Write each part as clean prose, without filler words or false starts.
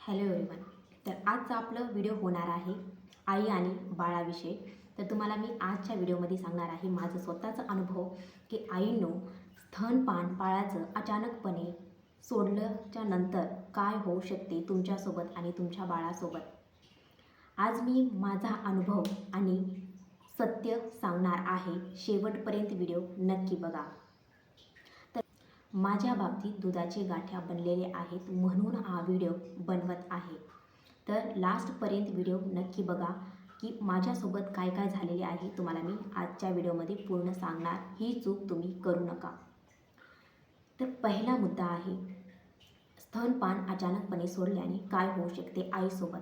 Hello everyone. तर आजचा आपलं व्हिडिओ होणार आहे आई आणि बाळाविषयी. तर तुम्हाला मी आजच्या व्हिडिओमध्ये सांगणार आहे माझं स्वतःचा अनुभव की आईनो स्तनपान बाळाचं अचानकपणे सोडल्याच्या नंतर काय होऊ शकते तुमच्यासोबत आणि तुमच्या बाळासोबत. आज मी माझा अनुभव आणि सत्य सांगणार आहे. शेवटपर्यंत व्हिडिओ नक्की बघा. माझ्या बाबतीत दुधाचे गाठ्या बनलेले आहेत म्हणून हा व्हिडिओ बनवत आहे. तर लास्टपर्यंत व्हिडिओ नक्की बघा की माझ्यासोबत काय काय झालेले आहे तुम्हाला मी आजच्या व्हिडिओमध्ये पूर्ण सांगणार. ही चूक तुम्ही करू नका. तर पहिला मुद्दा आहे स्तनपान अचानकपणे सोडल्याने काय होऊ शकते आईसोबत.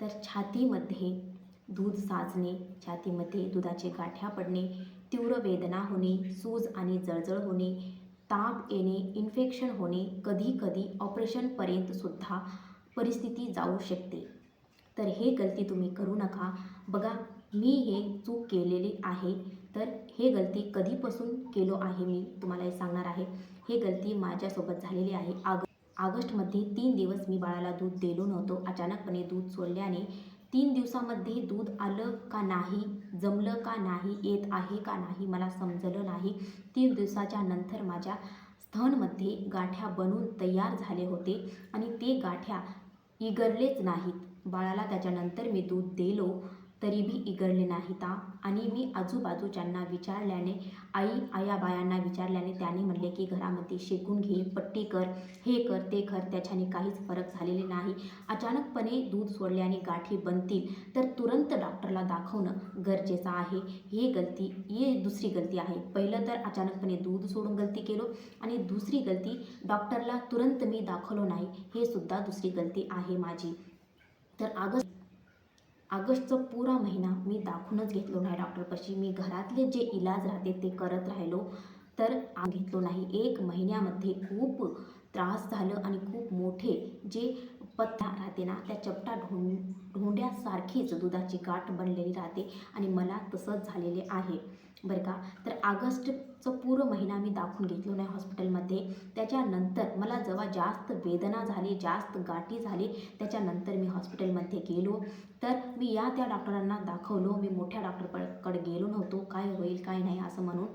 तर छातीमध्ये दूध साचणे, छातीमध्ये दुधाचे गाठ्या पडणे, तीव्र वेदना होणे, सूज आणि जळजळ होणे, ताप येणे, इन्फेक्शन होणे, कधीकधी ऑपरेशनपर्यंतसुद्धा परिस्थिती जाऊ शकते. तर हे गलती तुम्ही करू नका. बघा, मी हे चूक केलेली आहे. तर हे गलती कधीपासून केलो आहे मी तुम्हाला हे सांगणार आहे. हे गलती माझ्यासोबत झालेली आहे. ऑगस्टमध्ये 3 दिवस मी बाळाला दूध दिलो नव्हतो. अचानकपणे दूध सोडल्याने 3 दिवसामध्ये दूध आलं का नाही, जमलं का नाही, येत आहे का नाही मला समजलं नाही. 3 दिवसाच्या नंतर माझ्या स्तनमध्ये गाठ्या बनून तयार झाले होते आणि ते गाठ्या इगरलेच नाहीत. बाळाला त्याच्यानंतर मी दूध दिलो तरीही इगरले नाहीत. आणि मी आजूबाजूच्यांना विचारल्याने आयाबायांना विचारल्याने त्याने म्हणले की घरामध्ये शेकून घे, पट्टी कर, हे कर ते कर, त्याच्याने काहीच फरक झालेले नाही. अचानकपणे दूध सोडल्याने गाठी बनतील तर तुरंत डॉक्टरला दाखवणं गरजेचं आहे. ही दुसरी गलती आहे. पहिलं तर अचानकपणे दूध सोडून गलती केलो आणि दुसरी गलती डॉक्टरला तुरंत मी दाखवलो नाही, हे सुद्धा दुसरी गलती आहे माझी. तर ऑगस्टचा पुरा महिना मी दाखवूनच घेतलो नाही डॉक्टरपाशी. मी घरातले जे इलाज राहते ते करत राहिलो तर घेतलो नाही. 1 महिन्यामध्ये खूप त्रास झालं आणि खूप मोठे जे पत्ता राहते ना त्या चपटा ढोंड्यासारखीच दुधाची गाठ बनलेली राहते आणि मला तसंच झालेले आहे बरं का. तर ऑगस्टचं पूर्ण महिना मी दाखवून घेतलो नाही हॉस्पिटलमध्ये. त्याच्यानंतर मला जेव्हा जास्त वेदना झाली, जास्त गाठी झाली, त्याच्यानंतर मी हॉस्पिटलमध्ये गेलो. तर मी त्या डॉक्टरांना दाखवलो. मी मोठ्या डॉक्टरकडे गेलो नव्हतो काय होईल काय नाही असं म्हणून.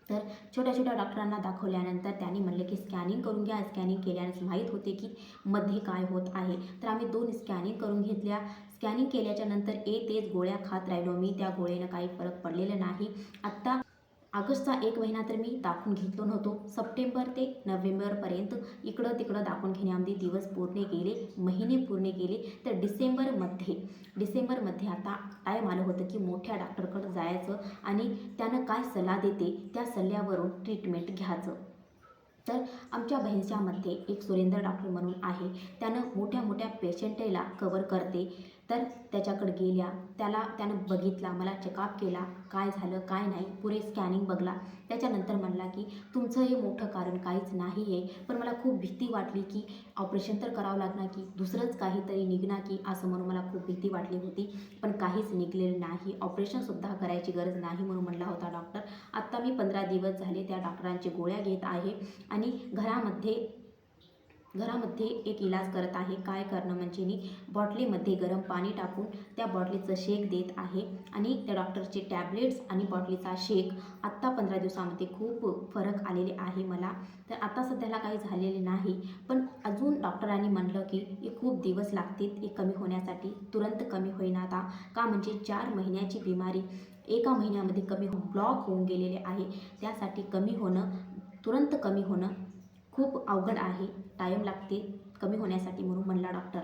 तर छोट्या छोट्या डॉक्टरांना दाखवल्यानंतर त्यांनी म्हणले की स्कॅनिंग करून घ्या. स्कॅनिंग केल्यानेच माहीत होते की मध्ये काय होत आहे. तर आम्ही 2 स्कॅनिंग करून घेतल्या. स्कॅनिंग केल्याच्या नंतर तेच गोळ्या खात राहिलो मी. त्या गोळ्यानं काही फरक पडलेला नाही. आत्ता ऑगस्टचा 1 महिना तर मी दाखवून घेतलो नव्हतो. सप्टेंबर ते नोव्हेंबरपर्यंत इकडं तिकडं दाखवून घेण्यामध्ये दिवस पूर्ण गेले, महिने पूर्ण गेले. तर डिसेंबरमध्ये आता टाईम आलं होतं की मोठ्या डॉक्टरकडं जायचं आणि त्यानं काय सल्ला देते त्या सल्ल्यावरून ट्रीटमेंट घ्यायचं. तर आमच्या बहिणच्यामध्ये एक सुरेंद्र डॉक्टर म्हणून आहे. त्यानं मोठ्या मोठ्या पेशंटला कवर करते. तर त्याच्याकडे गेल्या, त्यानं बघितला, मला चेकअप केला, काय झालं काय नाही, पुरे स्कॅनिंग बघला. त्याच्यानंतर म्हणला की तुमचं हे मोठं कारण काहीच नाही आहे. पण मला खूप भीती वाटली की ऑपरेशन तर करावं लागणार की दुसरंच काहीतरी निघणार की असं म्हणून मला खूप भीती वाटली होती. पण काहीच निघलेलं नाही, ऑपरेशनसुद्धा करायची गरज नाही म्हणून म्हणला होता डॉक्टर. आत्ता मी 15 दिवस झाले त्या डॉक्टरांची गोळ्या घेत आहे आणि घरामध्ये एक इलाज करत आहे. काय करणं म्हणजे मी बॉटलीमध्ये गरम पाणी टाकून त्या बॉटलीचं शेक देत आहे आणि त्या डॉक्टरचे टॅबलेट्स आणि बॉटलीचा शेक आत्ता 15 दिवसामध्ये खूप फरक आलेले आहे मला. तर आता सध्याला काही झालेले नाही. पण अजून डॉक्टरांनी म्हणलं की हे खूप दिवस लागतील हे कमी होण्यासाठी. तुरंत कमी होईना आता का म्हणजे 4 महिन्याची बिमारी 1 महिन्यामध्ये ब्लॉक होऊन गेलेले आहे. त्यासाठी तुरंत कमी होणं खूप अवघड आहे. टाईम लागते कमी होण्यासाठी म्हणून म्हणला डॉक्टर.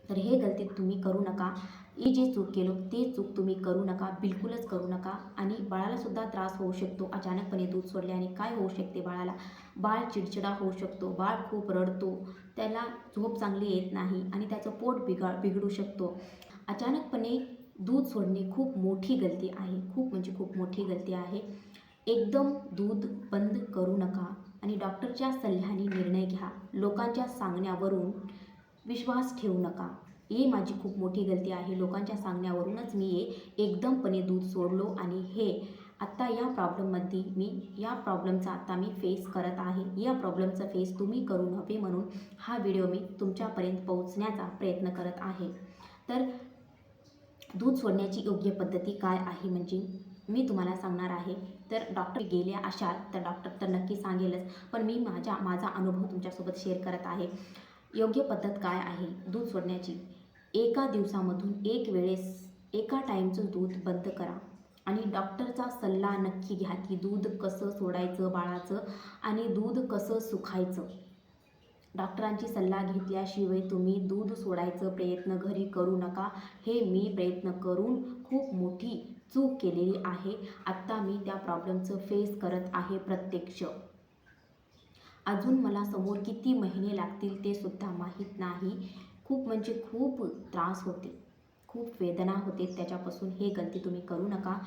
तर हे गलती तुम्ही करू नका. ही जी चूक केलो ते चूक तुम्ही करू नका, बिलकुलच करू नका. आणि बाळालासुद्धा त्रास होऊ शकतो. अचानकपणे दूध सोडल्याने काय होऊ शकते बाळाला, बाळ चिडचिडा होऊ शकतो, बाळ खूप रडतो, त्याला झोप चांगली येत नाही आणि त्याचं पोट बिघडू शकतो. अचानकपणे दूध सोडणे खूप मोठी गलती आहे, खूप म्हणजे खूप मोठी गलती आहे. एकदम दूध बंद करू नका आणि डॉक्टरच्या सल्ल्याने निर्णय घ्या. लोकांच्या सांगण्यावरून विश्वास ठेवू नका. ही माझी खूप मोठी गलती आहे. लोकांच्या सांगण्यावरूनच मी एकदमपणे दूध सोडलो आणि हे आत्ता या प्रॉब्लेममध्ये या प्रॉब्लेमचा आता मी फेस करत आहे. या प्रॉब्लेमचा फेस तुम्ही करू नये म्हणून हा व्हिडिओ मी तुमच्यापर्यंत पोहोचण्याचा प्रयत्न करत आहे. तर दूध सोडण्याची योग्य पद्धती काय आहे म्हणजे मी तुम्हाला सांगणार आहे. तर डॉक्टर गेले असाल तर डॉक्टर तर नक्की सांगेलच, पण मी माझा अनुभव तुमच्यासोबत शेअर करत आहे. योग्य पद्धत काय आहे दूध सोडण्याची? एका दिवसामधून एक वेळेस एका टाईमचं दूध बंद करा आणि डॉक्टरचा सल्ला नक्की घ्या की दूध कसं सोडायचं बाळाचं आणि दूध कसं सुखायचं. डॉक्टरांची सल्ला घेतल्याशिवाय तुम्ही दूध सोडायचा प्रयत्न घरी करू नका. हे मी प्रयत्न करून खूप मोठी चूक केलेली आहे. आत्ता मी त्या प्रॉब्लेमचं फेस करत आहे प्रत्यक्ष. अजून मला समोर किती महिने लागतील ते सुद्धा माहीत नाही. खूप म्हणजे खूप त्रास होते, खूप वेदना होते त्याच्यापासून. हे गलती तुम्ही करू नका.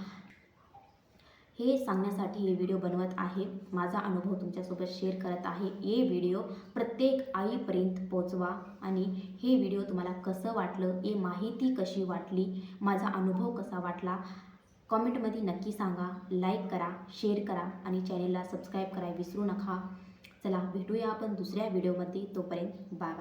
हे सांगण्यासाठी हे व्हिडिओ बनवत आहे. माझा अनुभव तुमच्यासोबत शेअर करत आहे. हे व्हिडिओ प्रत्येक आईपर्यंत पोचवा आणि हे व्हिडिओ तुम्हाला कसं वाटलं, हे माहिती कशी वाटली, माझा अनुभव कसा वाटला कॉमेंटमध्ये नक्की सांगा. लाईक करा, शेअर करा आणि चॅनेलला सबस्क्राईब करायला विसरू नका. चला भेटूया आपण दुसऱ्या व्हिडिओमध्ये. तोपर्यंत बाय बाय.